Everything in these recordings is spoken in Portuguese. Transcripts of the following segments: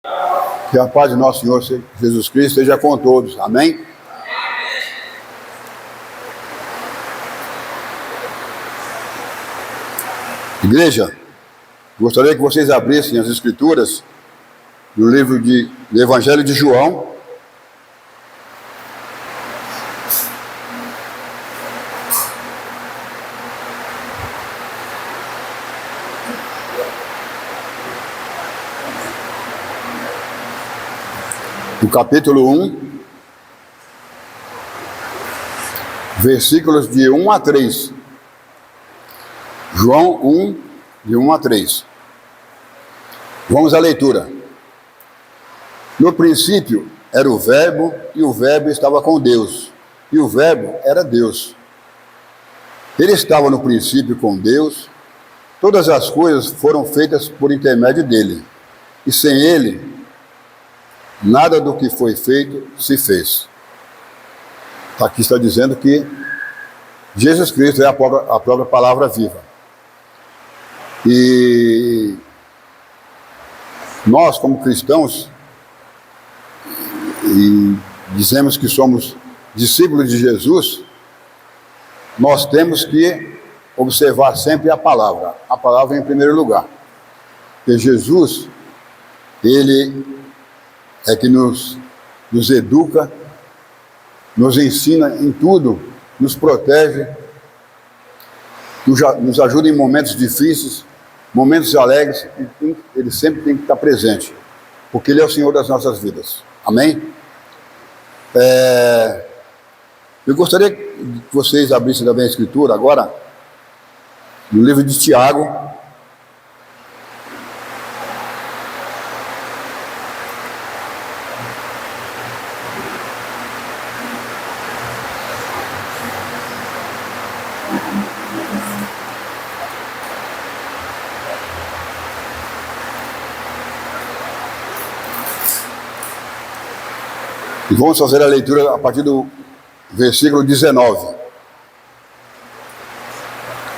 Que a paz de nosso Senhor Jesus Cristo esteja com todos. Amém? Igreja, gostaria que vocês abrissem as Escrituras no livro do Evangelho de João. No capítulo 1, versículos de 1 a 3. João 1, de 1 a 3. Vamos à leitura. No princípio era o Verbo, e o Verbo estava com Deus, e o Verbo era Deus. Ele estava no princípio com Deus, todas as coisas foram feitas por intermédio dele, e sem ele, nada do que foi feito se fez. Aqui está dizendo que Jesus Cristo é a própria palavra viva. E nós, como cristãos, e dizemos que somos discípulos de Jesus, nós temos que observar sempre a palavra em primeiro lugar. Porque Jesus, ele é que nos educa, nos ensina em tudo, nos protege, nos ajuda em momentos difíceis, momentos alegres. Ele sempre tem que estar presente, porque ele é o Senhor das nossas vidas. Amém? Eu gostaria que vocês abrissem também a Escritura agora, no livro de Tiago. E vamos fazer a leitura a partir do versículo 19.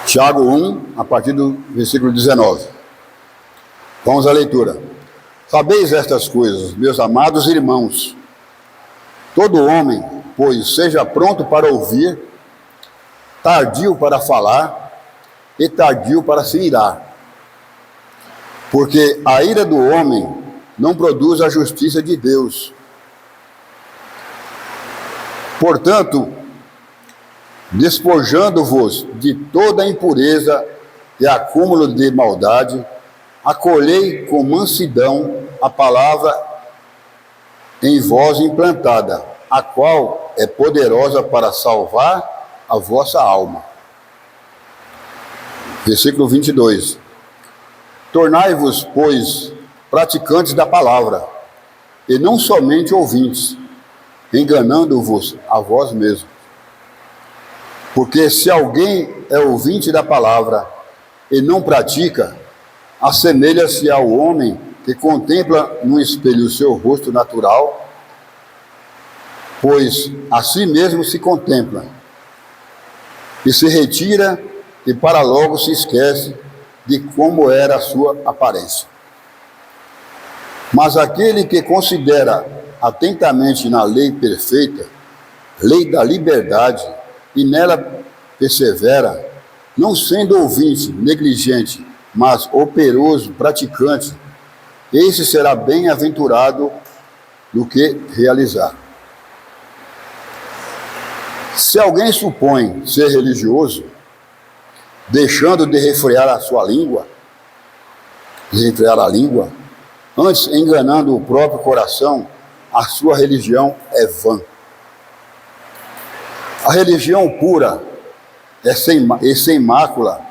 Tiago 1, a partir do versículo 19. Vamos à leitura. Sabeis estas coisas, meus amados irmãos. Todo homem, pois, seja pronto para ouvir, tardio para falar e tardio para se irar. Porque a ira do homem não produz a justiça de Deus. Portanto, despojando-vos de toda impureza e acúmulo de maldade, acolhei com mansidão a palavra em vós implantada, a qual é poderosa para salvar a vossa alma. Versículo 22. Tornai-vos, pois, praticantes da palavra, e não somente ouvintes, enganando-vos a vós mesmos. Porque se alguém é ouvinte da palavra e não pratica, assemelha-se ao homem que contempla no espelho o seu rosto natural, pois a si mesmo se contempla, e se retira e para logo se esquece de como era a sua aparência. Mas aquele que considera atentamente na lei perfeita, lei da liberdade, e nela persevera, não sendo ouvinte, negligente, mas operoso, praticante, esse será bem-aventurado no que realizar. Se alguém supõe ser religioso, deixando de refrear a língua, antes enganando o próprio coração, a sua religião é vã. A religião pura e sem mácula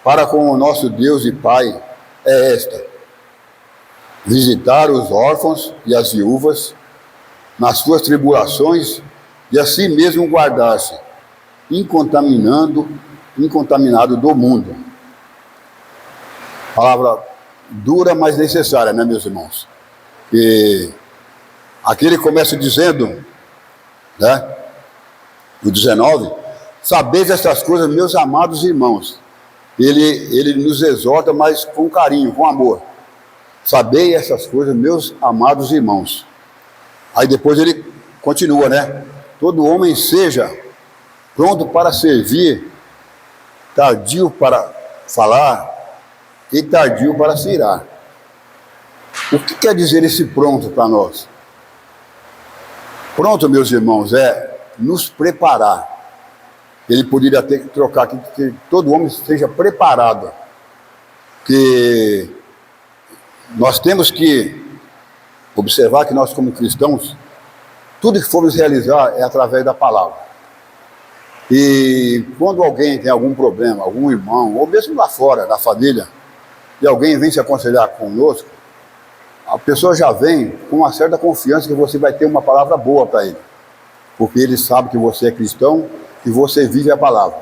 para com o nosso Deus e Pai é esta: visitar os órfãos e as viúvas nas suas tribulações e a si mesmo guardar-se incontaminado do mundo. Palavra dura, mas necessária, né, meus irmãos? E aqui ele começa dizendo, né, no 19, sabeis estas coisas, meus amados irmãos. Ele nos exorta, mas com carinho, com amor. Sabei essas coisas, meus amados irmãos. Aí depois ele continua, né? Todo homem seja pronto para servir, tardio para falar e tardio para se irar. O que quer dizer esse pronto para nós? Pronto, meus irmãos, é nos preparar. Ele poderia ter que trocar aqui, que todo homem esteja preparado. Que nós temos que observar que nós, como cristãos, tudo que formos realizar é através da palavra. E quando alguém tem algum problema, algum irmão, ou mesmo lá fora, da família, e alguém vem se aconselhar conosco, a pessoa já vem com uma certa confiança que você vai ter uma palavra boa para ele. Porque ele sabe que você é cristão, que você vive a palavra.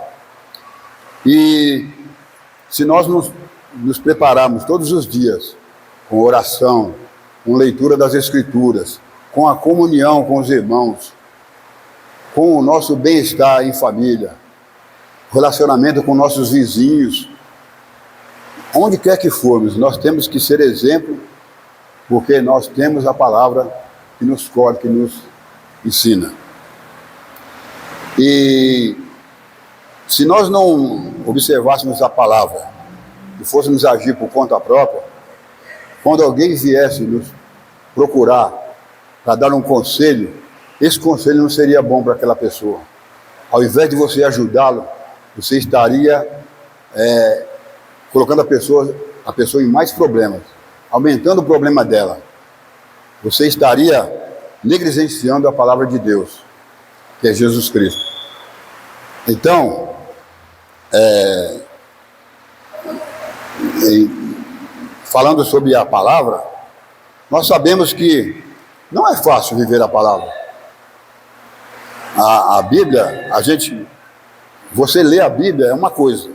E se nós nos prepararmos todos os dias com oração, com leitura das Escrituras, com a comunhão com os irmãos, com o nosso bem-estar em família, relacionamento com nossos vizinhos, onde quer que formos, nós temos que ser exemplo, porque nós temos a palavra que nos corta, que nos ensina. E se nós não observássemos a palavra e fôssemos agir por conta própria, quando alguém viesse nos procurar para dar um conselho, esse conselho não seria bom para aquela pessoa. Ao invés de você ajudá-lo, você estaria colocando a pessoa em mais problemas, aumentando o problema dela. Você estaria negligenciando a palavra de Deus, que é Jesus Cristo. Então, falando sobre a palavra, nós sabemos que não é fácil viver a palavra. A Bíblia, você ler a Bíblia é uma coisa,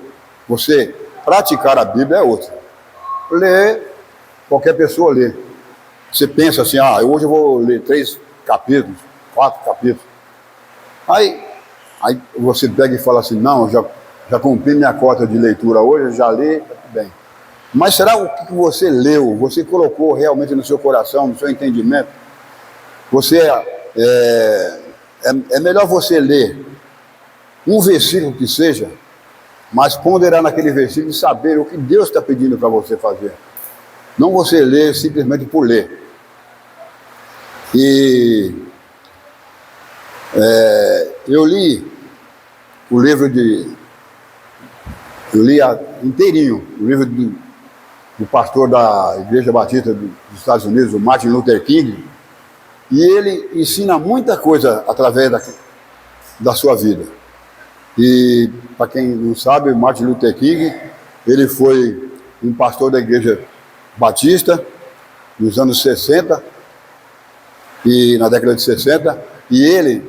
você praticar a Bíblia é outra. Ler, qualquer pessoa lê. Você pensa assim, hoje eu vou ler 3 capítulos, 4 capítulos. Aí você pega e fala assim, não, já cumpri minha cota de leitura hoje, já li, tá tudo bem. Mas será o que você leu, você colocou realmente no seu coração, no seu entendimento? É melhor você ler um versículo que seja, mas ponderar naquele versículo e saber o que Deus está pedindo para você fazer. Não você ler simplesmente por ler. E eu li o livro inteirinho, o livro do pastor da Igreja Batista dos Estados Unidos, o Martin Luther King, e ele ensina muita coisa através da sua vida. E, para quem não sabe, o Martin Luther King, ele foi um pastor da Igreja Batista nos anos 60, e na década de 60, e ele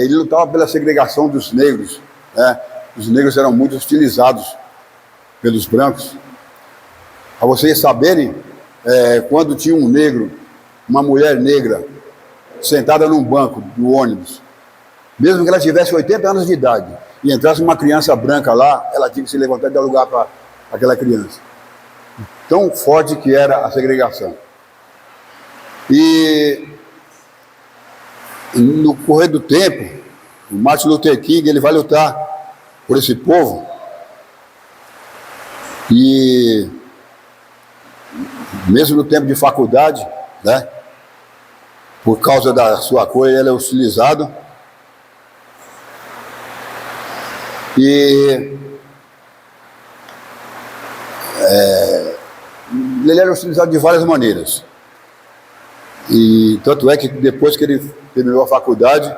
lutava pela segregação dos negros, né? Os negros eram muito hostilizados pelos brancos. Para vocês saberem, quando tinha um negro, uma mulher negra, sentada num banco do ônibus, mesmo que ela tivesse 80 anos de idade, e entrasse uma criança branca lá, ela tinha que se levantar e dar lugar para aquela criança. Tão forte que era a segregação. E no correr do tempo, o Martin Luther King, ele vai lutar por esse povo. E mesmo no tempo de faculdade, né, por causa da sua cor, ele é hostilizado. E ele era hostilizado de várias maneiras. E tanto é que depois que ele terminou a faculdade,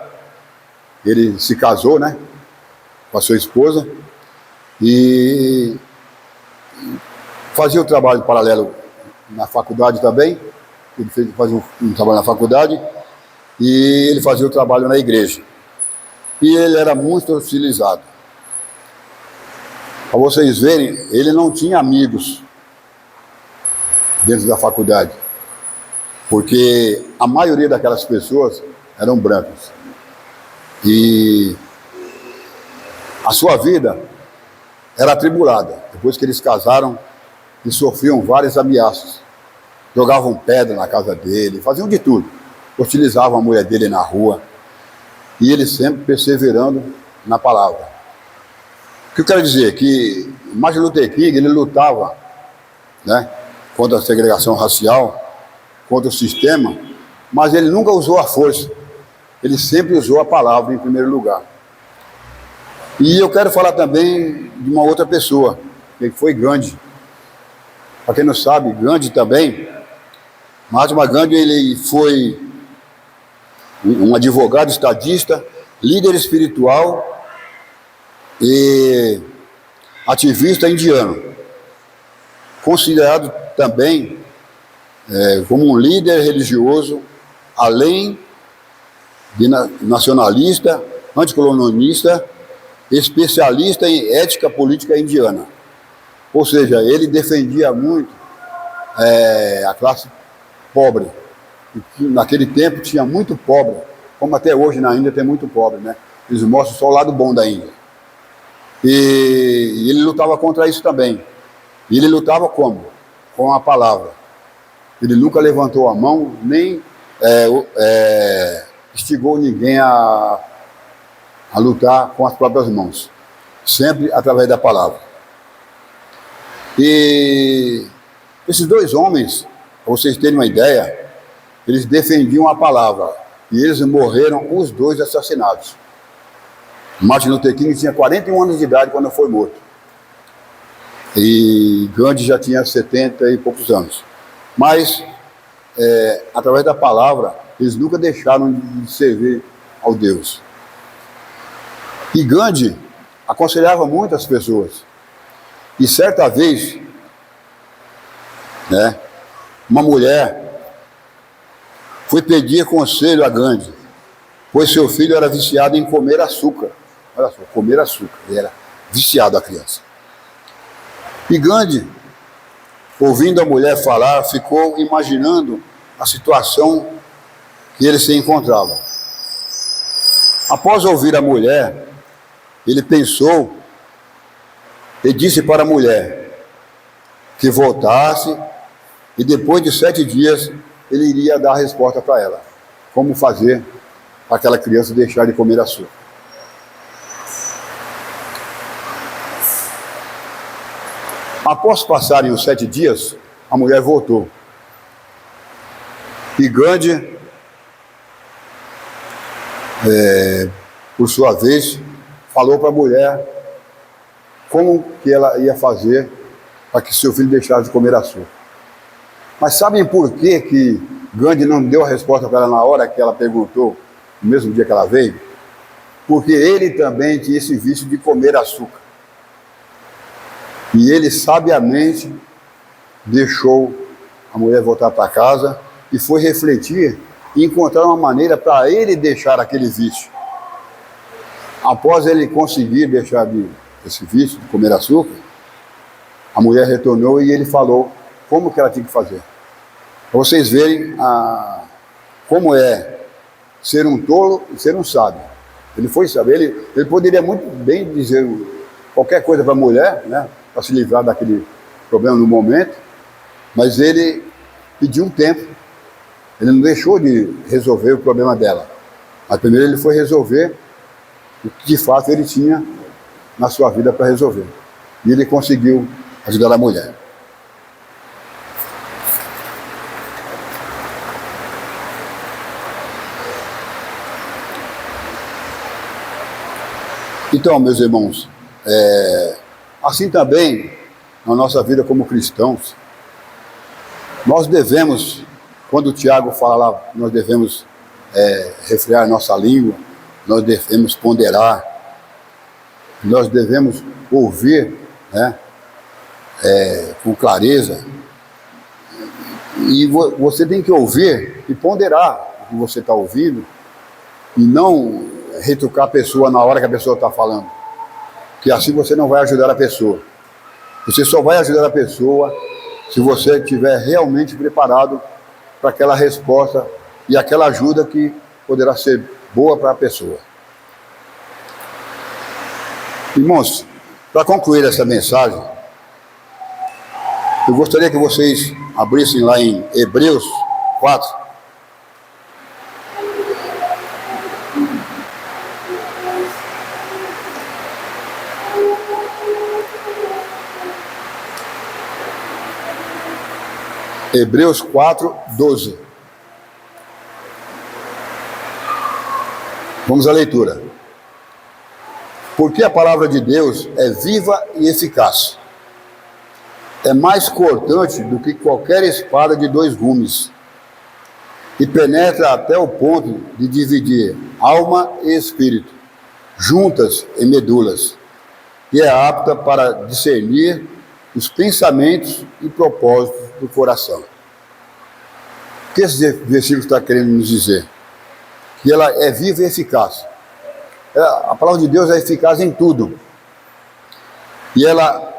ele se casou, né, com a sua esposa, e fazia o trabalho paralelo na faculdade também. Ele fazia um trabalho na faculdade e ele fazia o trabalho na igreja. E ele era muito hostilizado. Para vocês verem, ele não tinha amigos dentro da faculdade, porque a maioria daquelas pessoas eram brancas. E a sua vida era atribulada. Depois que eles casaram, eles sofriam várias ameaças. jogavam pedra na casa dele, faziam de tudo. Hostilizavam a mulher dele na rua. E ele sempre perseverando na palavra. O que eu quero dizer? Que Martin Luther King, ele lutava, né, contra a segregação racial, contra o sistema, mas ele nunca usou a força. Ele sempre usou a palavra em primeiro lugar. E eu quero falar também de uma outra pessoa, que foi Gandhi. Para quem não sabe, Gandhi também, Mahatma Gandhi, ele foi um advogado estadista, líder espiritual e ativista indiano, considerado também como um líder religioso, além de nacionalista, anticolonialista, especialista em ética política indiana. Ou seja, ele defendia muito a classe pobre. E naquele tempo tinha muito pobre, como até hoje na Índia tem muito pobre, né? Eles mostram só o lado bom da Índia. E ele lutava contra isso também. E ele lutava como? Com a palavra. Ele nunca levantou a mão, nem instigou ninguém a lutar com as próprias mãos. Sempre através da palavra. E esses dois homens, para vocês terem uma ideia, eles defendiam a palavra. E eles morreram os dois assassinados. Martin Luther King tinha 41 anos de idade quando foi morto. E Gandhi já tinha 70 e poucos anos. Mas, através da palavra, eles nunca deixaram de servir ao Deus. E Gandhi aconselhava muitas pessoas. E certa vez, né, uma mulher foi pedir conselho a Gandhi, pois seu filho era viciado em comer açúcar. Olha só, comer açúcar. Ele era viciado, a criança. E Gandhi, ouvindo a mulher falar, ficou imaginando a situação que ele se encontrava. Após ouvir a mulher, ele pensou e disse para a mulher que voltasse e depois de 7 dias ele iria dar a resposta para ela. Como fazer para aquela criança deixar de comer açúcar. Após passarem os 7 dias, a mulher voltou. E Gandhi, por sua vez, falou para a mulher como que ela ia fazer para que seu filho deixasse de comer açúcar. Mas sabem por que Gandhi não deu a resposta para ela na hora que ela perguntou, no mesmo dia que ela veio? Porque ele também tinha esse vício de comer açúcar. E ele sabiamente deixou a mulher voltar para casa e foi refletir e encontrar uma maneira para ele deixar aquele vício. Após ele conseguir deixar esse vício de comer açúcar, a mulher retornou e ele falou como que ela tinha que fazer. Para vocês verem como é ser um tolo e ser um sábio. Ele foi sábio. Ele poderia muito bem dizer qualquer coisa para a mulher, né, para se livrar daquele problema no momento, mas ele pediu um tempo. Ele não deixou de resolver o problema dela. Mas primeiro ele foi resolver o que de fato ele tinha na sua vida para resolver. E ele conseguiu ajudar a mulher. Então, meus irmãos, assim também, na nossa vida como cristãos, nós devemos, quando o Tiago fala lá, nós devemos refrear nossa língua, nós devemos ponderar, nós devemos ouvir, né, com clareza. E você tem que ouvir e ponderar o que você está ouvindo e não retrucar a pessoa na hora que a pessoa está falando, que assim você não vai ajudar a pessoa. Você só vai ajudar a pessoa se você estiver realmente preparado para aquela resposta e aquela ajuda que poderá ser boa para a pessoa. Irmãos, para concluir essa mensagem, Eu gostaria que vocês abrissem lá em Hebreus 4. Hebreus 4, 12. Vamos à leitura. Porque a palavra de Deus é viva e eficaz. É mais cortante do que qualquer espada de 2 gumes. E penetra até o ponto de dividir alma e espírito, juntas e medulas. E é apta para discernir os pensamentos e propósitos do coração. O que esse versículo está querendo nos dizer? Que ela é viva e eficaz. A palavra de Deus é eficaz em tudo. E ela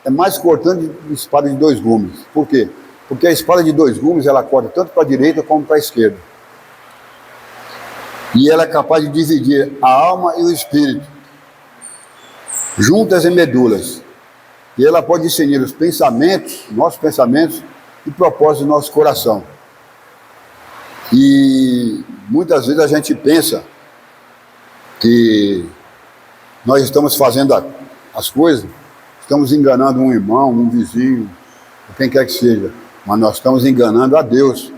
é mais cortante que espada de 2 gumes. Por quê? Porque a espada de 2 gumes, ela corta tanto para a direita como para a esquerda. E ela é capaz de dividir a alma e o espírito, juntas e medulas. E ela pode discernir os pensamentos, nossos pensamentos, e propósitos do nosso coração. E muitas vezes a gente pensa que nós estamos fazendo as coisas, estamos enganando um irmão, um vizinho, quem quer que seja, mas nós estamos enganando a Deus.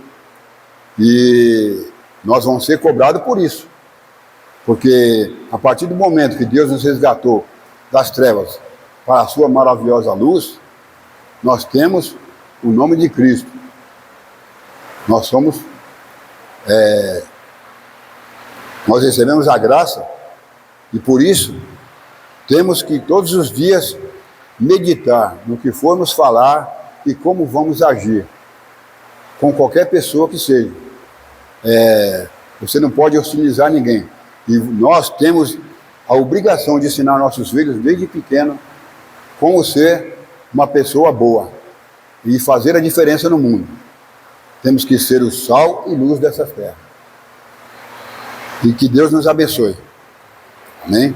E nós vamos ser cobrados por isso. Porque a partir do momento que Deus nos resgatou das trevas para a sua maravilhosa luz, nós temos o nome de Cristo. Nós somos, nós recebemos a graça e por isso temos que todos os dias meditar no que formos falar e como vamos agir com qualquer pessoa que seja. Você não pode hostilizar ninguém. E nós temos a obrigação de ensinar nossos filhos desde pequeno como ser uma pessoa boa e fazer a diferença no mundo. Temos que ser o sal e luz dessa terra. E que Deus nos abençoe. Amém?